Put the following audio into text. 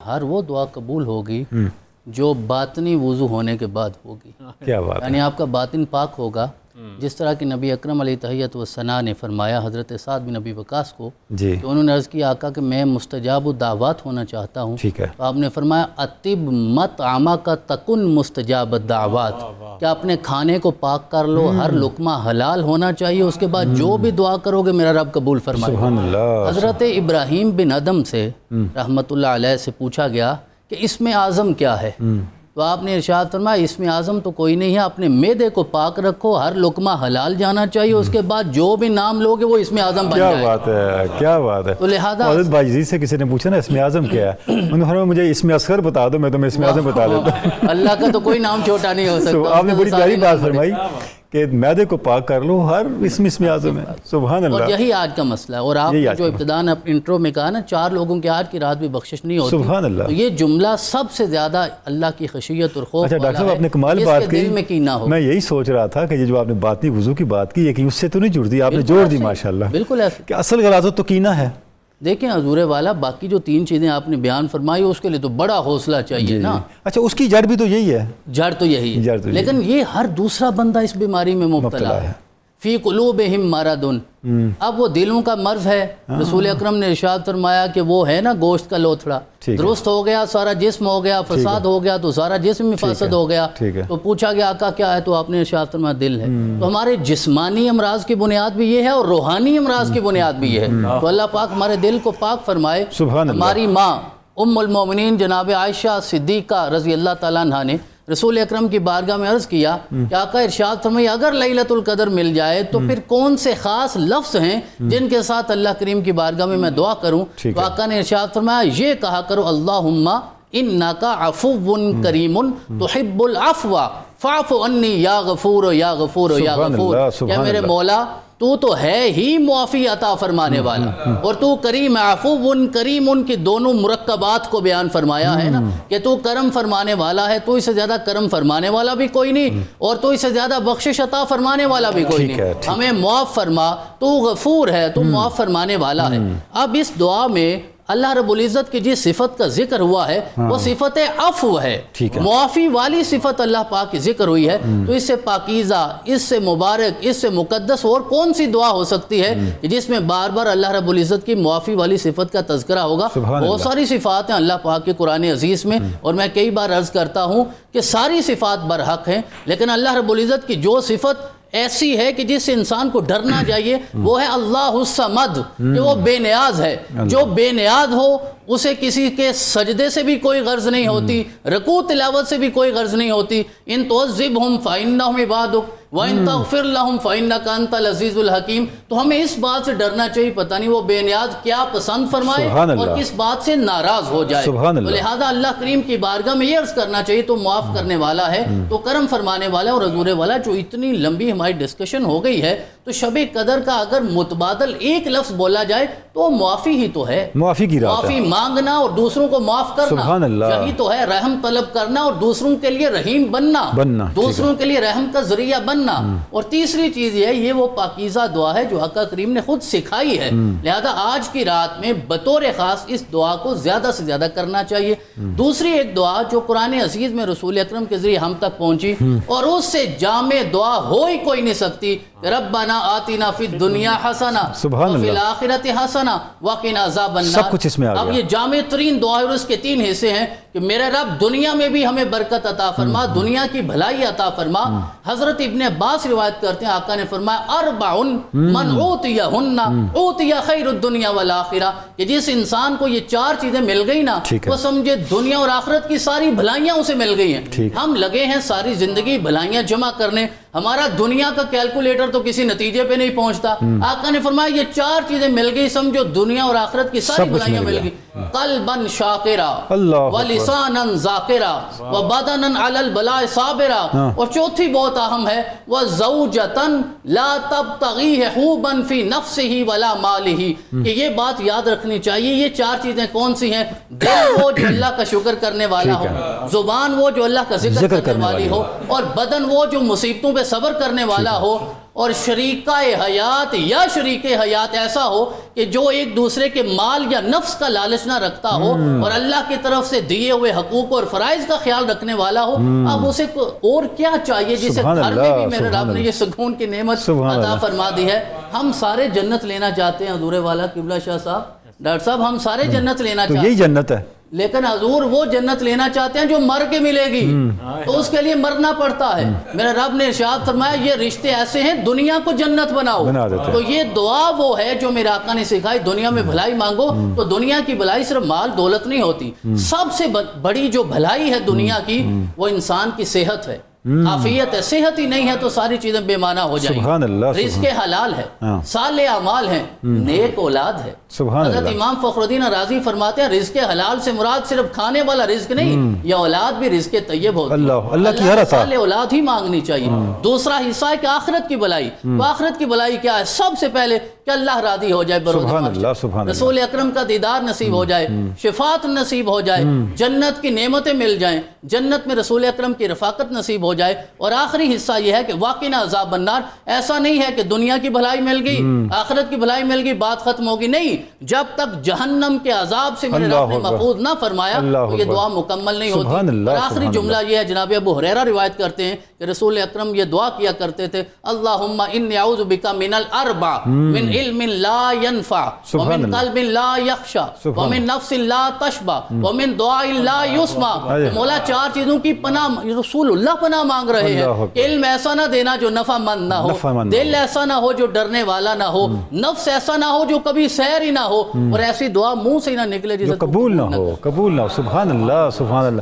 ہر وہ دعا قبول ہوگی جو باطنی وضو ہونے کے بعد ہوگی. کیا بات ہے. یعنی آپ کا باطن پاک ہوگا، جس طرح کہ نبی اکرم علیہ تحیت و ثنا نے فرمایا حضرت سعد بن ابی وقاص کو جی کہ انہوں نے عرض کیا آقا کہ میں مستجاب الدعوات ہونا چاہتا ہوں. ٹھیک ہے. تو آپ نے فرمایا اطب مطعمہ کا تکن مستجاب الدعوات، کہ اپنے کھانے کو پاک کر لو، ہر لقمہ حلال ہونا چاہیے، اس کے بعد جو بھی دعا کرو گے میرا رب قبول فرمائے. سبحان اللہ. حضرت ابراہیم بن ادم سے رحمۃ اللہ علیہ سے پوچھا گیا کہ اسم اعظم کیا ہے؟ تو آپ نے ارشاد فرمایا اسم اعظم تو کوئی نہیں ہے، اپنے معدے کو پاک رکھو، ہر لقمہ حلال جانا چاہیے، اس کے بعد جو بھی نام لوگے وہ اسم اعظم بن کیا جائے. بات ہے، کیا بات ہے. تو لہذا حضرت باجزید سے کسی نے پوچھا نا اسم اعظم کیا ہے، انہوں نے فرمایا مجھے اسم اصغر بتا دو، میں تمہیں اسم اعظم بتا دیتا ہوں. اللہ کا تو کوئی نام چھوٹا نہیں ہو سکتا. آپ نے بڑی پیاری بات فرمائی کہ معدے کو پاک کر لو، ہر اسم اعظم ہے. سبحان اللہ. اور یہی آج کا مسئلہ ہے. اور آپ نے جو ابتداءً انٹرو میں کہا نا 4 لوگوں کے آج کی رات بھی بخشش نہیں ہوتی، سبحان اللہ. تو یہ جملہ سب سے زیادہ اللہ کی خشیت اور خوف اچھا ڈاکٹر صاحب آپ نے کمال بات کی. میں یہی سوچ رہا تھا کہ یہ جو آپ نے باطنی وضو کی بات کی، یہ کہ اس سے تو نہیں جڑتی، آپ نے جوڑ دی ماشاءاللہ. بالکل ایسے کہ اصل غلط تو کینہ ہے. دیکھیں حضور والا، باقی جو 3 چیزیں آپ نے بیان فرمائی اس کے لیے تو بڑا حوصلہ چاہیے نا. اچھا اس کی جڑ بھی تو یہی ہے. جڑ تو یہی ہے، لیکن یہ ہر دوسرا بندہ اس بیماری میں مبتلا ہے. فی قلوبہم مرض، اب وہ دلوں کا مرض ہے. رسول اکرم نے ارشاد فرمایا کہ وہ ہے نا گوشت کا لوتھڑا، درست ہو گیا سارا جسم ہو گیا، فساد ہو گیا تو سارا جسم میں فاسد ہو گیا. تو پوچھا گیا آقا کیا ہے؟ تو آپ نے ارشاد فرمایا دل ہے. تو ہمارے جسمانی امراض کی بنیاد بھی یہ ہے اور روحانی امراض کی بنیاد بھی یہ ہے. تو اللہ پاک ہمارے دل کو پاک فرمائے. ہماری ماں ام المومنین جناب عائشہ صدیقہ رضی اللہ تعالیٰ عنہ نے رسول اکرم کی بارگاہ میں عرض کیا کہ آقا ارشاد فرمائے اگر لیلۃ القدر مل جائے تو پھر کون سے خاص لفظ ہیں جن کے ساتھ اللہ کریم کی بارگاہ میں دعا کروں؟ تو آقا نے ارشاد فرمایا یہ کہا کرو اللہم انکا عفو کریم تحب العفو فاعف عنی یا غفور یا غفور یا غفور. یا میرے مولا تو ہے ہی معافی عطا فرمانے والا، اور تو کریم عفو کریم کی دونوں مرکبات کو بیان فرمایا ہے نا کہ تو کرم فرمانے والا ہے، تو اس سے زیادہ کرم فرمانے والا بھی کوئی نہیں، اور تو اس سے زیادہ بخشش عطا فرمانے والا بھی کوئی نہیں. ہمیں معاف فرما، تو غفور ہے، تو معاف فرمانے والا ہے. اب اس دعا میں اللہ رب العزت کی جس صفت کا ذکر ہوا ہے وہ صفت عفو ہے، معافی والی صفت اللہ پاک کی ذکر ہوئی ہے. تو اس سے پاکیزہ، اس سے مبارک، اس سے مقدس اور کون سی دعا ہو سکتی ہے جس میں بار بار اللہ رب العزت کی معافی والی صفت کا تذکرہ ہوگا؟ بہت ساری صفات ہیں اللہ پاک کے قرآن عزیز میں، اور میں کئی بار عرض کرتا ہوں کہ ساری صفات برحق ہیں، لیکن اللہ رب العزت کی جو صفت ایسی ہے کہ جس سے انسان کو ڈرنا چاہیے وہ ہے اللہ الصمد، کہ وہ بے نیاز ہے. جو بے نیاز ہو اسے کسی کے سجدے سے بھی کوئی غرض نہیں ہوتی، رکوع تلاوت سے بھی کوئی غرض نہیں ہوتی. ان تعذبہم فإنہم عبادک وَإِن تَغْفِرْ لَهُمْ فَإِنَّكَ أَنْتَ الْعَزِيزُ الْحَكِيمُ. تو ہمیں اس بات سے ڈرنا چاہیے پتہ نہیں وہ بے نیاز کیا پسند فرمائے اور کس بات سے ناراض ہو جائے. تو لہذا اللہ کریم کی بارگاہ میں یہ عرض کرنا چاہیے تو معاف کرنے والا ہے، تو کرم فرمانے والا ہے. اور حضور والا جو اتنی لمبی ہماری ڈسکشن ہو گئی ہے، تو شب قدر کا اگر متبادل ایک لفظ بولا جائے تو معافی ہی تو ہے. معافی کی رات ہے، معافی مانگنا اور دوسروں کو معاف کرنا، یہی تو ہے. رحم طلب کرنا اور دوسروں کے لیے رحیم بننا، دوسروں کے لیے رحم کا ذریعہ بننا. اور تیسری چیز یہ وہ پاکیزہ دعا ہے جو آقا کریم نے خود سکھائی ہے. لہذا آج کی رات میں بطور خاص اس دعا کو زیادہ سے زیادہ کرنا چاہیے. دوسری ایک دعا جو قرآن عزیز میں رسول اکرم کے ذریعے ہم تک پہنچی اور اس سے جامع دعا ہو ہی کوئی نہیں سکتی، ربنا آتنا فی الدنیا حسنہ وفی الآخرۃ حسنہ وقنا عذاب النار. سب کچھ اس میں آ گیا. اب یہ جامع ترین دعا اور اس کے 3 حصے ہیں کہ میرے رب دنیا میں بھی ہمیں برکت عطا فرما، دنیا کی بھلائی عطا فرما. حضرت ابن عباس روایت کرتے ہیں آقا نے فرمایا اربع من اوتیہن اوتی خیر الدنیا والآخرہ، کہ جس انسان کو یہ 4 چیزیں مل گئی نا وہ سمجھے دنیا اور آخرت کی ساری بھلائیاں اسے مل گئی ہیں. ہم لگے ہیں ساری زندگی بھلائیاں جمع کرنے، ہمارا دنیا کا کیلکولیٹر تو کسی نتیجے پہ نہیں پہنچتا. آقا نے فرمایا یہ 4 چیزیں مل گئی سمجھو دنیا اور آخرت کی ساری بھلائیاں مل گئی. قلبا شاکرا ولسانا ذاکرا وبدنا علی البلاء صابرا. اور چوتھی بہت اہم ہے وزوجتا لا تبتغی حوبا فی نفسہ ولا مالہ، کہ یہ بات یاد رکھنی چاہیے. یہ 4 چیزیں کون سی ہیں؟ دل وہ جو اللہ کا شکر کرنے والا ہو، زبان وہ جو اللہ کا ذکر کرنے والی ہو، اور بدن وہ جو مصیبتوں پہ صبر کرنے والا ہو، اور شریکہ حیات یا شریک حیات ایسا ہو کہ جو ایک دوسرے کے مال یا نفس کا لالچ نہ رکھتا ہو اور اللہ کی طرف سے دیے ہوئے حقوق اور فرائض کا خیال رکھنے والا ہو، اب اسے اور کیا چاہیے؟ جسے گھر میں بھی میرے رب نے یہ سکون کی نعمت عطا فرما دی ہے۔ ہم سارے جنت لینا چاہتے ہیں حضور والا قبلہ شاہ صاحب، ڈاکٹر صاحب ہم سارے جنت لینا چاہتے ہیں، یہی جنت ہے، لیکن حضور وہ جنت لینا چاہتے ہیں جو مر کے ملے گی، تو اس کے لیے مرنا پڑتا ہے۔ میرے رب نے ارشاد فرمایا یہ رشتے ایسے ہیں دنیا کو جنت بناؤ، تو یہ دعا وہ ہے جو میرے آقا نے سکھائی، دنیا میں بھلائی مانگو تو دنیا کی بھلائی صرف مال دولت نہیں ہوتی، سب سے بڑی جو بھلائی ہے دنیا کی وہ انسان کی صحت ہے، عافیت ہے۔ صحت ہی نہیں ہے تو ساری چیزیں بے معنی ہو جائیں گی۔ رزق حلال ہے، صالح اعمال ہیں، نیک اولاد ہے۔ حضرت امام فخر الدین رازی فرماتے ہیں رزق حلال سے مراد صرف کھانے والا رزق نہیں، یہ اولاد بھی رزق طیب ہوتی ہے۔ اللہ کی صالح اولاد ہی مانگنی چاہیے۔ دوسرا حصہ ہے کہ آخرت کی بھلائی، تو آخرت کی بھلائی کیا ہے؟ سب سے پہلے کہ اللہ راضی ہو جائے، رسول اکرم کا دیدار نصیب ہو جائے، شفاعت نصیب ہو جائے، جنت کی نعمتیں مل جائیں، جنت میں رسول اکرم کی رفاقت نصیب ہو جائے، اور آخری حصہ یہ ہے کہ واقعنا عذاب النار۔ ایسا نہیں ہے کہ دنیا کی بھلائی مل گئی، آخرت کی بھلائی مل گئی، بات ختم ہوگی، نہیں، جب تک جہنم کے عذاب سے میرے رب نے محفوظ نہ فرمایا تو یہ دعا مکمل نہیں ہوتی۔ اور آخری جملہ یہ ہے، جناب ابو ہریرہ روایت کرتے ہیں کہ رسول اکرم یہ دعا کیا کرتے تھے، اللہم انی اعوذ بک من الاربع، من علم لا ينفع، ومن قلب لا یخشع، ومن نفس لا تشبع، ومن دعاء لا یسمع۔ مولا چار چیزوں کی پناہ، رسول اللہ پناہ مانگ رہے ہیں۔ علم ایسا نہ دینا جو نفع مند نہ ہو، دل ایسا نہ ہو جو ڈرنے والا نہ ہو، نفس ایسا نہ ہو جو کبھی سیر ہی نہ ہو، اور ایسی دعا منہ سے ہی نہ نکلے جسے قبول نہ ہو، قبول نہ ہو۔ سبحان اللہ، سبحان اللہ۔